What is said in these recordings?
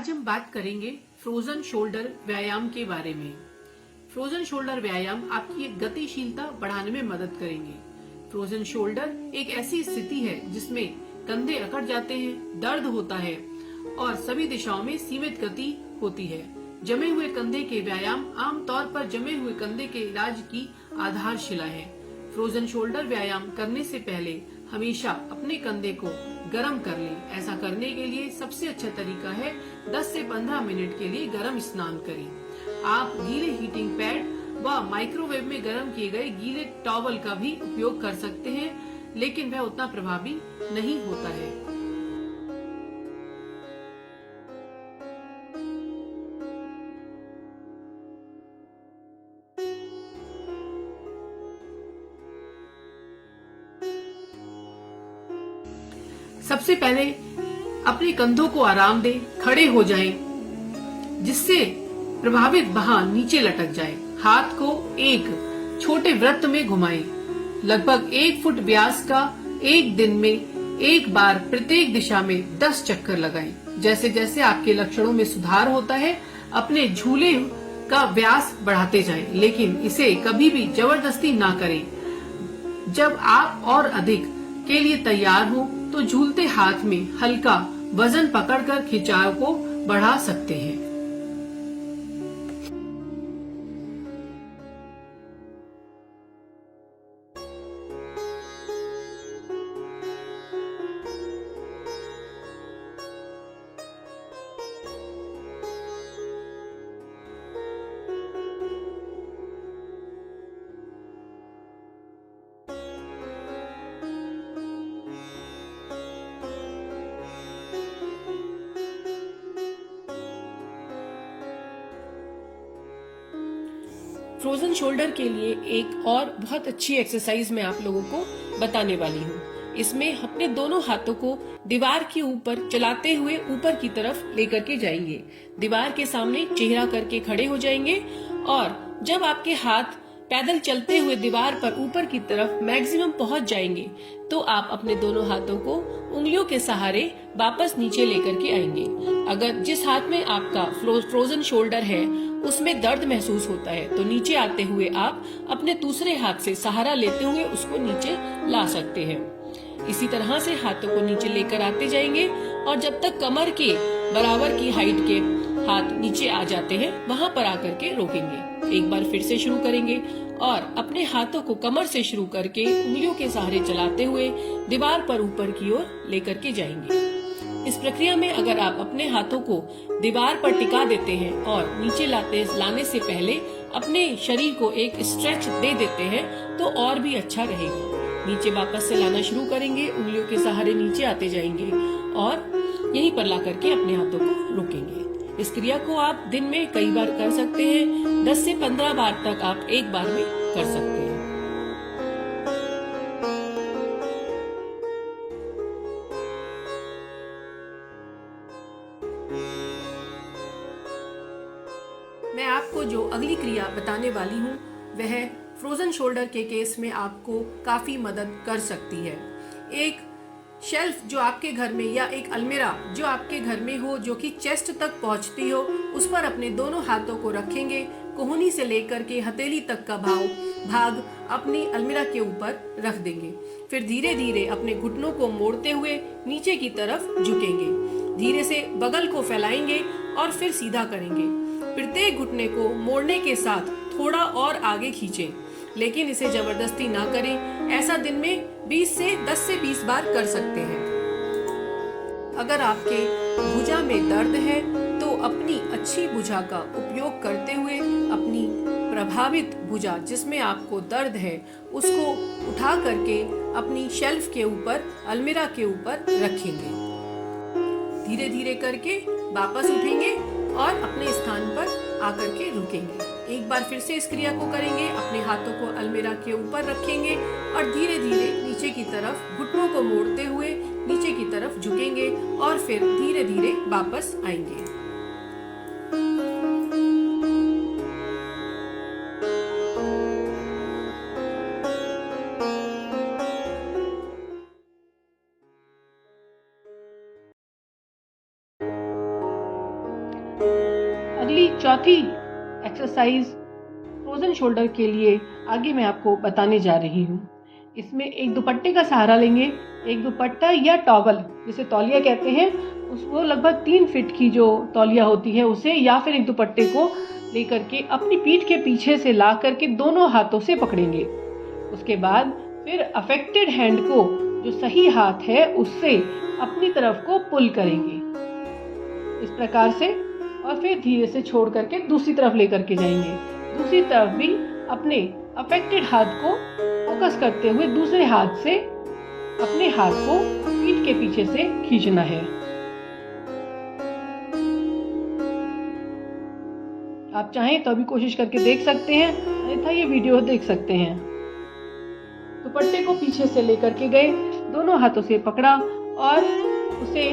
आज हम बात करेंगे फ्रोजन शोल्डर व्यायाम के बारे में। फ्रोजन शोल्डर व्यायाम आपकी गतिशीलता बढ़ाने में मदद करेंगे। फ्रोजन शोल्डर एक ऐसी स्थिति है जिसमें कंधे अकड़ जाते हैं, दर्द होता है और सभी दिशाओं में सीमित गति होती है। जमे हुए कंधे के व्यायाम आमतौर पर जमे हुए कंधे के इलाज की आधारशिला है। फ्रोजन शोल्डर व्यायाम करने से पहले हमेशा अपने कंधे को गर्म कर लें। ऐसा करने के लिए सबसे अच्छा तरीका है 10 से 15 मिनट के लिए गर्म स्नान करें। आप गीले हीटिंग पैड व माइक्रोवेव में गर्म किए गए गीले टॉवल का भी उपयोग कर सकते हैं, लेकिन वह उतना प्रभावी नहीं होता है। सबसे पहले अपने कंधों को आराम दें, खड़े हो जाएं, जिससे प्रभावित बाह नीचे लटक जाए। हाथ को एक छोटे वृत्त में घुमाएं, लगभग 1 फुट व्यास का। एक दिन में एक बार प्रत्येक दिशा में 10 चक्कर लगाएं। जैसे जैसे आपके लक्षणों में सुधार होता है, अपने झूले का व्यास बढ़ाते जाएं, लेकिन इसे कभी भी जबरदस्ती ना करें। जब आप और अधिक के लिए तैयार हो तो झूलते हाथ में हल्का वजन पकड़कर खिंचाव को बढ़ा सकते हैं। फ्रोजन शोल्डर के लिए एक और बहुत अच्छी एक्सरसाइज मैं आप लोगों को बताने वाली हूँ। इसमें अपने दोनों हाथों को दीवार के ऊपर चलाते हुए ऊपर की तरफ लेकर के जाएंगे। दीवार के सामने चेहरा करके खड़े हो जाएंगे और जब आपके हाथ पैदल चलते हुए दीवार पर ऊपर की तरफ मैक्सिमम पहुंच जाएंगे तो आप अपने दोनों हाथों को उंगलियों के सहारे वापस नीचे लेकर के आएंगे। अगर जिस हाथ में आपका फ्रोजन शोल्डर है उसमें दर्द महसूस होता है तो नीचे आते हुए आप अपने दूसरे हाथ से सहारा लेते हुए उसको नीचे ला सकते हैं। इसी तरह से हाथों को नीचे लेकर आते जाएंगे और जब तक कमर के बराबर की हाइट के हाथ नीचे आ जाते हैं वहां पर आकर के रोकेंगे। एक बार फिर से शुरू करेंगे और अपने हाथों को कमर से शुरू करके उंगलियों के सहारे चलाते हुए दीवार पर ऊपर की ओर लेकर के जाएंगे। इस प्रक्रिया में अगर आप अपने हाथों को दीवार पर टिका देते हैं और नीचे लाने से पहले अपने शरीर को एक स्ट्रेच दे देते हैं तो और भी अच्छा रहेगा। नीचे वापस से लाना शुरू करेंगे, उंगलियों के सहारे नीचे आते जाएंगे और यहीं पर ला करके अपने हाथों को रोकेंगे। इस क्रिया को आप दिन में कई बार कर सकते हैं। 10 से 15 बार तक आप एक बार में कर सकते हैं। मैं आपको जो अगली क्रिया बताने वाली हूँ वह फ्रोजन शोल्डर के केस में आपको काफी मदद कर सकती है। एक शेल्फ जो आपके घर में या एक अलमीरा जो आपके घर में हो जो कि चेस्ट तक पहुंचती हो, उस पर अपने दोनों हाथों को रखेंगे। कोहनी से लेकर के हथेली तक का भाग अपनी अलमीरा के ऊपर रख देंगे। फिर धीरे धीरे अपने घुटनों को मोड़ते हुए नीचे की तरफ झुकेंगे। धीरे से बगल को फैलाएंगे और फिर सीधा करेंगे। प्रत्येक घुटने को मोड़ने के साथ थोड़ा और आगे खींचें, लेकिन इसे जबरदस्ती ना करें। ऐसा दिन में 10 से 20 बार कर सकते हैं। अगर आपके भुजा में दर्द है तो अपनी अच्छी भुजा का उपयोग करते हुए अपनी प्रभावित भुजा जिसमें आपको दर्द है उसको उठा करके अपनी शेल्फ के ऊपर, अलमीरा के ऊपर रखेंगे। धीरे धीरे करके वापस उठेंगे और अपने स्थान पर आकर के रुकेंगे। एक बार फिर से इस क्रिया को करेंगे। अपने हाथों को अलमीरा के ऊपर रखेंगे और धीरे धीरे नीचे की तरफ घुटनों को मोड़ते हुए नीचे की तरफ झुकेंगे और फिर धीरे धीरे वापस आएंगे। चौथी एक्सरसाइज फ्रोजन शोल्डर के लिए आगे मैं आपको बताने जा रही हूँ। इसमें एक दुपट्टे का सहारा लेंगे। एक दुपट्टा या टॉवल जिसे तौलिया कहते हैं, वो लगभग 3 फीट की जो तौलिया होती है उसे, या फिर एक दुपट्टे को लेकर के अपनी पीठ के पीछे से ला करके दोनों हाथों से पकड़ेंगे। उसके बाद फिर अफेक्टेड हैंड को, जो सही हाथ है, उससे अपनी तरफ को पुल करेंगे इस प्रकार से, और फिर धीरे से छोड़ करके दूसरी तरफ लेकर के जाएंगे। दूसरी तरफ भी अपने अफेक्टेड हाथ को फोकस करते हुए दूसरे हाथ से अपने हाथ को पीठ के पीछे से खींचना है। आप चाहें तो अभी कोशिश करके देख सकते हैं, अन्यथा ये वीडियो देख सकते हैं। दुपट्टे को पीछे से लेकर के गए, दोनों हाथों से पकड़ा और उसे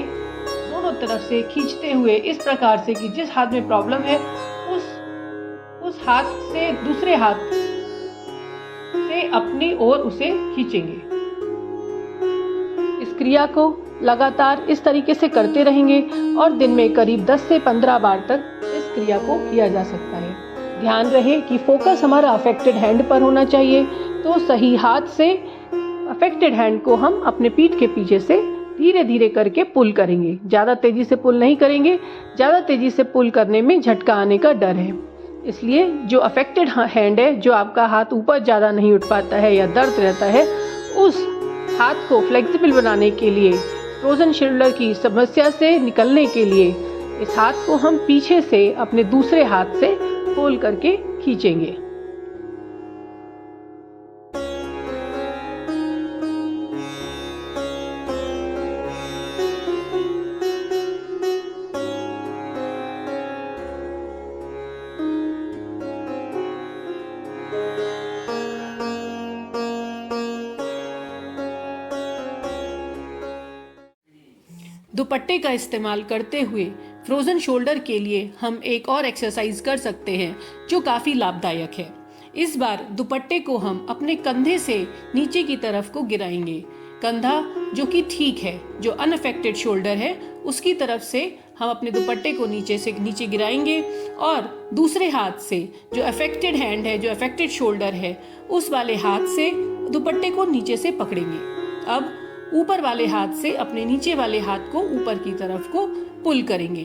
दोनों तरफ से खींचते हुए इस प्रकार से कि जिस हाथ में प्रॉब्लम है उस हाथ से दूसरे हाथ से अपनी ओर उसे खींचेंगे। इस क्रिया को लगातार इस तरीके से करते रहेंगे और दिन में करीब 10 से 15 बार तक इस क्रिया को किया जा सकता है। ध्यान रहे कि फोकस हमारा अफेक्टेड हैंड पर होना चाहिए, तो सही हाथ से अफेक्टेड हैंड को हम अपने पीठ के पीछे से धीरे धीरे करके पुल करेंगे। ज़्यादा तेजी से पुल नहीं करेंगे, ज़्यादा तेजी से पुल करने में झटका आने का डर है। इसलिए जो अफेक्टेड हैंड है, जो आपका हाथ ऊपर ज़्यादा नहीं उठ पाता है या दर्द रहता है, उस हाथ को फ्लेक्सिबल बनाने के लिए, फ्रोजन शोल्डर की समस्या से निकलने के लिए, इस हाथ को हम पीछे से अपने दूसरे हाथ से खोल करके खींचेंगे। दुपट्टे का इस्तेमाल करते हुए फ्रोजन शोल्डर के लिए हम एक और एक्सरसाइज कर सकते हैं जो काफ़ी लाभदायक है। इस बार दुपट्टे को हम अपने कंधे से नीचे की तरफ को गिराएंगे। कंधा जो कि ठीक है, जो अनअफेक्टेड शोल्डर है, उसकी तरफ से हम अपने दुपट्टे को नीचे से नीचे गिराएंगे और दूसरे हाथ से जो अफेक्टेड हैंड है, जो अफेक्टेड शोल्डर है, उस वाले हाथ से दुपट्टे को नीचे से पकड़ेंगे। अब ऊपर वाले हाथ से अपने नीचे वाले हाथ को ऊपर की तरफ को पुल करेंगे।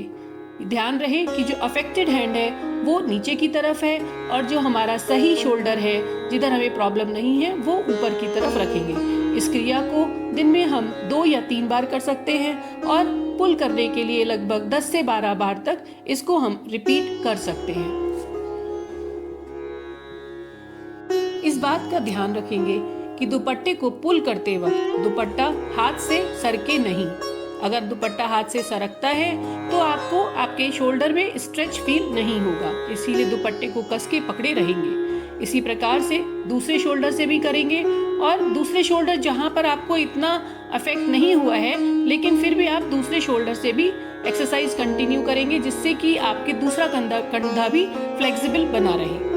ध्यान रहे कि जो अफेक्टेड हैंड है वो नीचे की तरफ है और जो हमारा सही शोल्डर है, जिधर हमें प्रॉब्लम नहीं है, वो ऊपर की तरफ रखेंगे। इस क्रिया को दिन में हम 2 या 3 बार कर सकते हैं और पुल करने के लिए लगभग 10 से 12 बार तक इसको हम रिपीट कर सकते हैं। इस बात का ध्यान रखेंगे कि दुपट्टे को पुल करते वक्त दुपट्टा हाथ से सरके नहीं। अगर दुपट्टा हाथ से सरकता है तो आपको आपके शोल्डर में स्ट्रेच फील नहीं होगा, इसीलिए दुपट्टे को कस के पकड़े रहेंगे। इसी प्रकार से दूसरे शोल्डर से भी करेंगे और दूसरे शोल्डर जहां पर आपको इतना अफेक्ट नहीं हुआ है, लेकिन फिर भी आप दूसरे शोल्डर से भी एक्सरसाइज कंटिन्यू करेंगे, जिससे कि आपके दूसरा कंधा भी फ्लेक्सिबल बना रहे।